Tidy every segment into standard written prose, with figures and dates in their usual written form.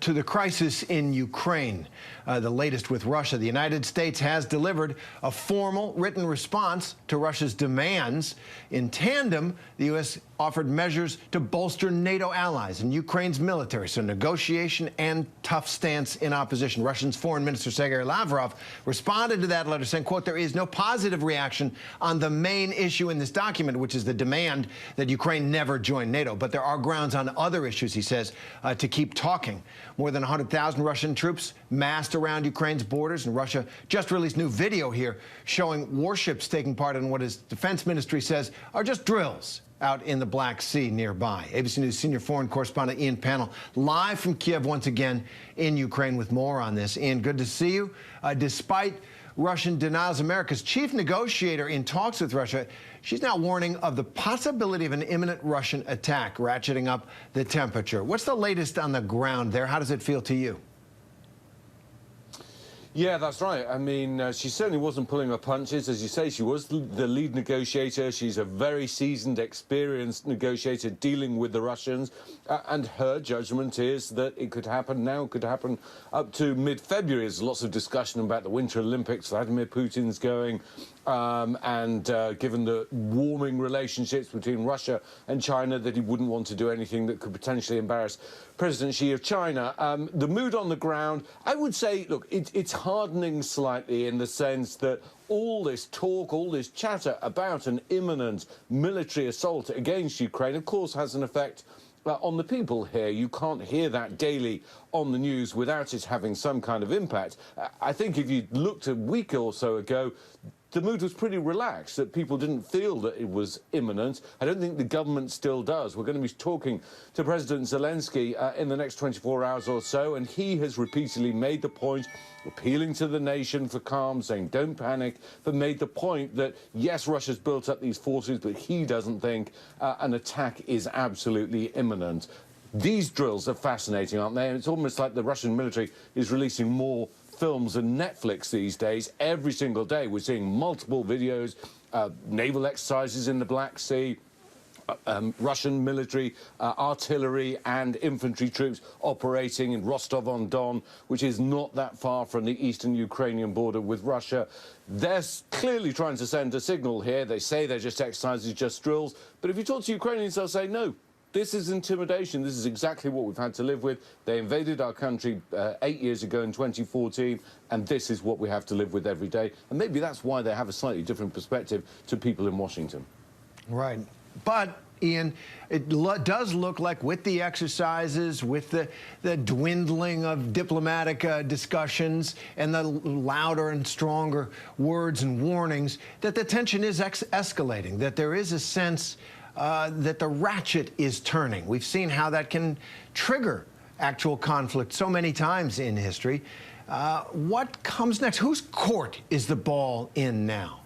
To the crisis in Ukraine, the latest with Russia. The United States has delivered a formal written response to Russia's demands. In tandem, the U.S. offered measures to bolster NATO allies and Ukraine's military. So negotiation and tough stance in opposition. Russia's Foreign Minister Sergei Lavrov responded to that letter saying, quote, there is no positive reaction on the main issue in this document, which is the demand that Ukraine never join NATO. But there are grounds on other issues, he says, to keep talking. More than 100,000 Russian troops massed around Ukraine's borders, and Russia just released new video here showing warships taking part in what his defense ministry says are just drills out in the Black Sea nearby. ABC News senior foreign correspondent Ian Pannell live from Kiev once again in Ukraine with more on this. Ian, good to see you. Despite Russian denials, America's chief negotiator in talks with Russia, she's now warning of the possibility of an imminent Russian attack, ratcheting up the temperature. What's the latest on the ground there? How does it feel to you? Yeah, that's right. I mean, she certainly wasn't pulling her punches. As you say, she was the lead negotiator. She's a very seasoned, experienced negotiator dealing with the Russians. And her judgment is that it could happen now, it could happen up to mid-February. There's lots of discussion about the Winter Olympics. Vladimir Putin's going. Given the warming relationships between Russia and China, that he wouldn't want to do anything that could potentially embarrass President Xi of China. The mood on the ground, I would say, look, it's hardening slightly in the sense that all this talk, all this chatter about an imminent military assault against Ukraine, of course, has an effect on the people here. You can't hear that daily on the news without it having some kind of impact. I think if you looked a week or so ago, the mood was pretty relaxed, that people didn't feel that it was imminent. I don't think the government still does. We're going to be talking to President Zelensky in the next 24 hours or so, and he has repeatedly made the point, appealing to the nation for calm, saying don't panic, but made the point that, yes, Russia's built up these forces, but he doesn't think an attack is absolutely imminent. These drills are fascinating, aren't they? And it's almost like the Russian military is releasing more films and Netflix these days. Every single day we're seeing multiple videos, naval exercises in the Black Sea, Russian military, artillery and infantry troops operating in Rostov-on-Don, which is not that far from the eastern Ukrainian border with Russia. They're clearly trying to send a signal here. They say they're just exercises, just drills. But if you talk to Ukrainians, they'll say, no, this is intimidation. This is exactly what we've had to live with. They invaded our country 8 years ago in 2014, and this is what we have to live with every day. And maybe that's why they have a slightly different perspective to people in Washington. Right. But, Ian, it does look like with the exercises, with the dwindling of diplomatic discussions and the louder and stronger words and warnings, that the tension is escalating, that there is a sense that the ratchet is turning. We've seen how that can trigger actual conflict so many times in history. What comes next? Whose court is the ball in now?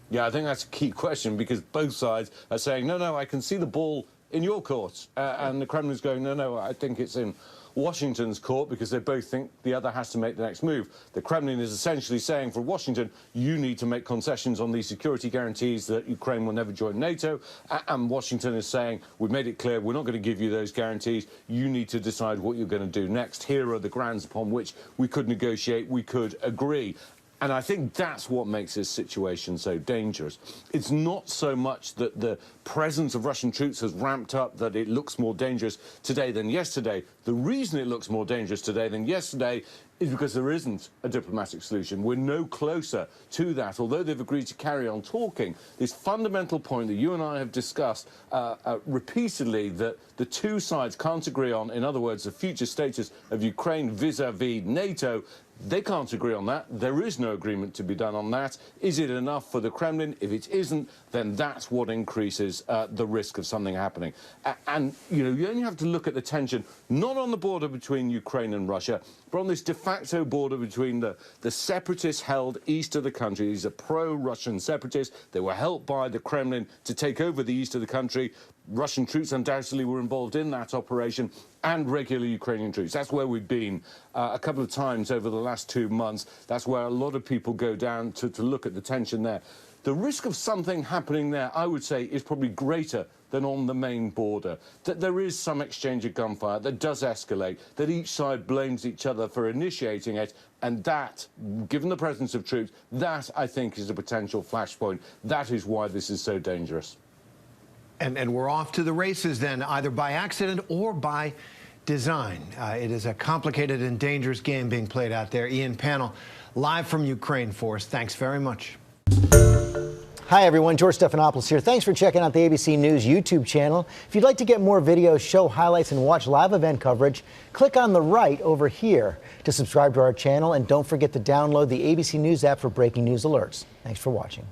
Yeah, I think that's a key question, because both sides are saying, no, I can see the ball in your court. And the Kremlin's going, no, I think it's in Washington's court, because they both think the other has to make the next move. The Kremlin is essentially saying for Washington, you need to make concessions on these security guarantees that Ukraine will never join NATO. And Washington is saying, we've made it clear, we're not going to give you those guarantees. You need to decide what you're going to do next. Here are the grounds upon which we could negotiate, we could agree. And I think that's what makes this situation so dangerous. It's not so much that the presence of Russian troops has ramped up that it looks more dangerous today than yesterday. The reason it looks more dangerous today than yesterday is because there isn't a diplomatic solution. We're no closer to that, although they've agreed to carry on talking. This fundamental point that you and I have discussed repeatedly, that the two sides can't agree on, in other words, the future status of Ukraine vis-à-vis NATO, they can't agree on that. There is no agreement to be done on that. Is it enough for the Kremlin? If it isn't, then that's what increases the risk of something happening. And, you know, you only have to look at the tension, not on the border between Ukraine and Russia, but on this de facto border between the separatists held east of the country. These are pro-Russian separatists. They were helped by the Kremlin to take over the east of the country. Russian troops undoubtedly were involved in that operation, and regular Ukrainian troops. That's where we've been a couple of times over the last 2 months. That's where a lot of people go down to look at the tension there. The risk of something happening there, I would say, is probably greater than on the main border, that there is some exchange of gunfire that does escalate, that each side blames each other for initiating it, and that, given the presence of troops, that, I think, is a potential flashpoint. That is why this is so dangerous. And we're off to the races then, either by accident or by design. It is a complicated and dangerous game being played out there. Ian Pannell, live from Ukraine for us. Thanks very much. Hi, everyone. George Stephanopoulos here. Thanks for checking out the ABC News YouTube channel. If you'd like to get more videos, show highlights, and watch live event coverage, click on the right over here to subscribe to our channel. And don't forget to download the ABC News app for breaking news alerts. Thanks for watching.